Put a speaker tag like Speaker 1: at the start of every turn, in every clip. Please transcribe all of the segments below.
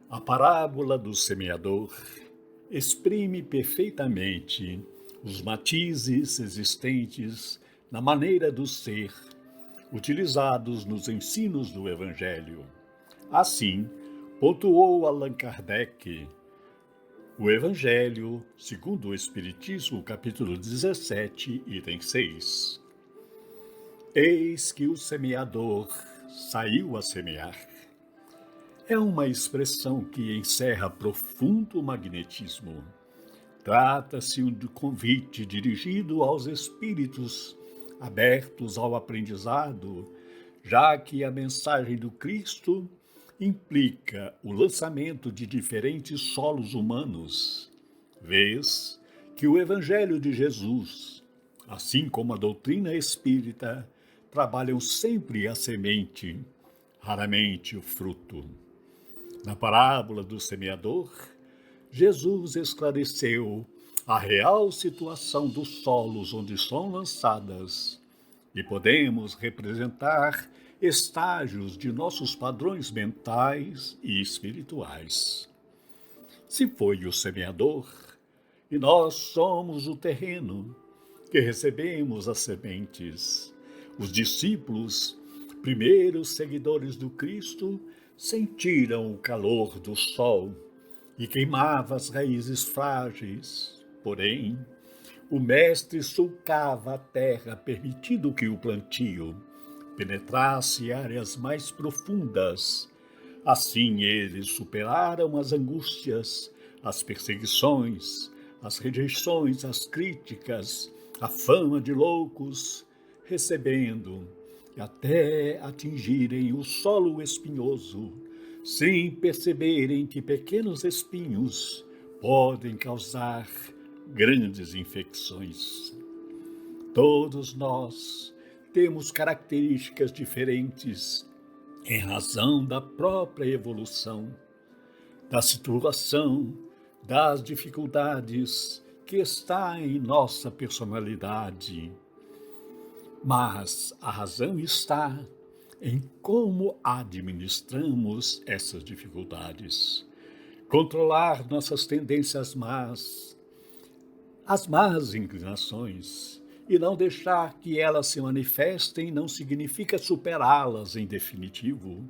Speaker 1: A parábola do semeador exprime perfeitamente os matizes existentes na maneira do ser, utilizados nos ensinos do Evangelho. Assim, pontuou Allan Kardec, o Evangelho, segundo o Espiritismo, capítulo 17, item 6. Eis que o semeador saiu a semear. É uma expressão que encerra profundo magnetismo. Trata-se de um convite dirigido aos espíritos abertos ao aprendizado, já que a mensagem do Cristo implica o lançamento de diferentes solos humanos. Vês que o Evangelho de Jesus, assim como a doutrina espírita, trabalham sempre a semente, raramente o fruto. Na parábola do semeador, Jesus esclareceu a real situação dos solos onde são lançadas e podemos representar estágios de nossos padrões mentais e espirituais. Se foi o semeador, e nós somos o terreno que recebemos as sementes, os discípulos, primeiros seguidores do Cristo, sentiram o calor do sol e queimava as raízes frágeis. Porém, o mestre sulcava a terra, permitindo que o plantio penetrasse áreas mais profundas. Assim eles superaram as angústias, as perseguições, as rejeições, as críticas, a fama de loucos, recebendo até atingirem o solo espinhoso, sem perceberem que pequenos espinhos podem causar grandes infecções. Todos nós temos características diferentes em razão da própria evolução, da situação, das dificuldades que está em nossa personalidade. Mas a razão está em como administramos essas dificuldades. Controlar nossas tendências más, as más inclinações, e não deixar que elas se manifestem não significa superá-las em definitivo.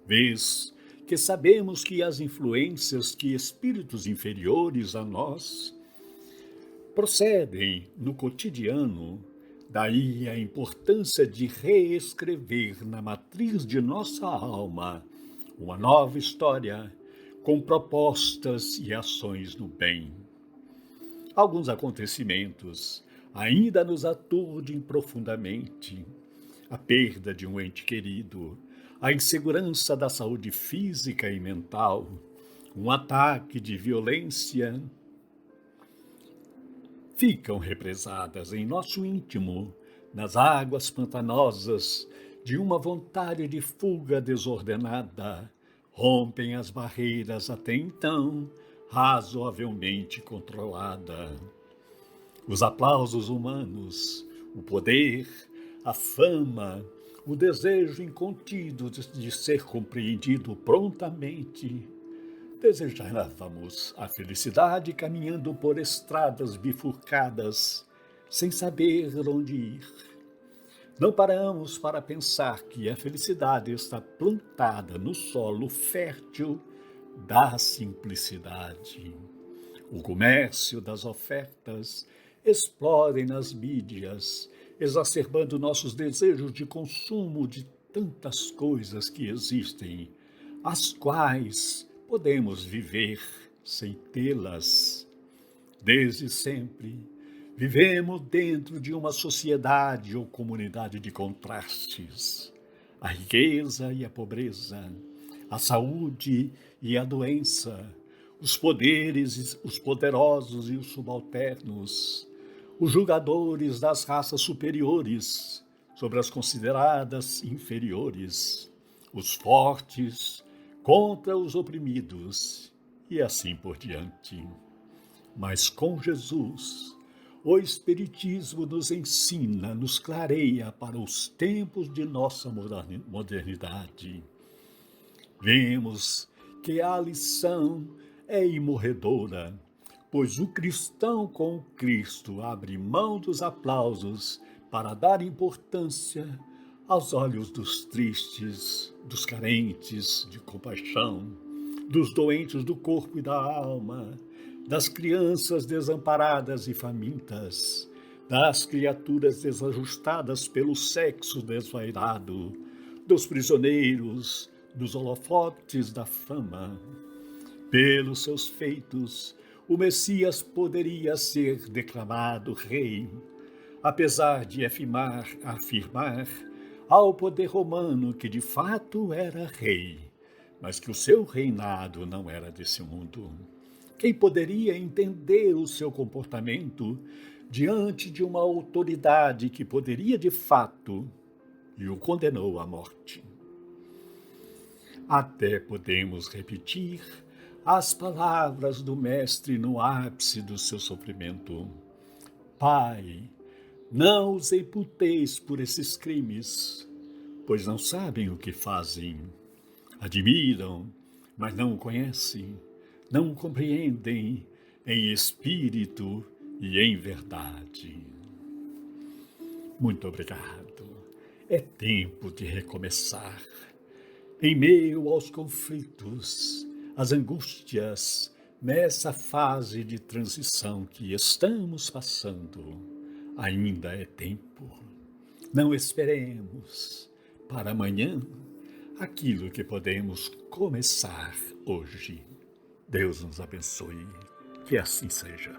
Speaker 1: Vês que sabemos que as influências que espíritos inferiores a nós procedem no cotidiano. Daí a importância de reescrever na matriz de nossa alma uma nova história com propostas e ações no bem. Alguns acontecimentos ainda nos aturdem profundamente. A perda de um ente querido, a insegurança da saúde física e mental, um ataque de violência, ficam represadas em nosso íntimo, nas águas pantanosas de uma vontade de fuga desordenada, rompem as barreiras até então razoavelmente controlada. Os aplausos humanos, o poder, a fama, o desejo incontido de ser compreendido prontamente. Desejávamos a felicidade caminhando por estradas bifurcadas, sem saber onde ir. Não paramos para pensar que a felicidade está plantada no solo fértil da simplicidade. O comércio das ofertas explode nas mídias, exacerbando nossos desejos de consumo de tantas coisas que existem, as quais podemos viver sem tê-las. Desde sempre, vivemos dentro de uma sociedade ou comunidade de contrastes. A riqueza e a pobreza, a saúde e a doença, os poderes, os poderosos e os subalternos, os julgadores das raças superiores sobre as consideradas inferiores, os fortes contra os oprimidos e assim por diante. Mas com Jesus, o Espiritismo nos ensina, nos clareia para os tempos de nossa modernidade. Vemos que a lição é imorredora, pois o cristão com Cristo abre mão dos aplausos para dar importância aos olhos dos tristes, dos carentes de compaixão, dos doentes do corpo e da alma, das crianças desamparadas e famintas, das criaturas desajustadas pelo sexo desvairado, dos prisioneiros, dos holofotes da fama. Pelos seus feitos, o Messias poderia ser declamado rei, apesar de afirmar ao poder romano que de fato era rei, mas que o seu reinado não era desse mundo. Quem poderia entender o seu comportamento diante de uma autoridade que poderia de fato e o condenou à morte? Até podemos repetir as palavras do Mestre no ápice do seu sofrimento: Pai, não os imputeis por esses crimes, pois não sabem o que fazem. Admiram, mas não o conhecem, não o compreendem em espírito e em verdade. Muito obrigado. É tempo de recomeçar. Em meio aos conflitos, às angústias, nessa fase de transição que estamos passando, ainda é tempo. Não esperemos para amanhã aquilo que podemos começar hoje. Deus nos abençoe. Que assim seja.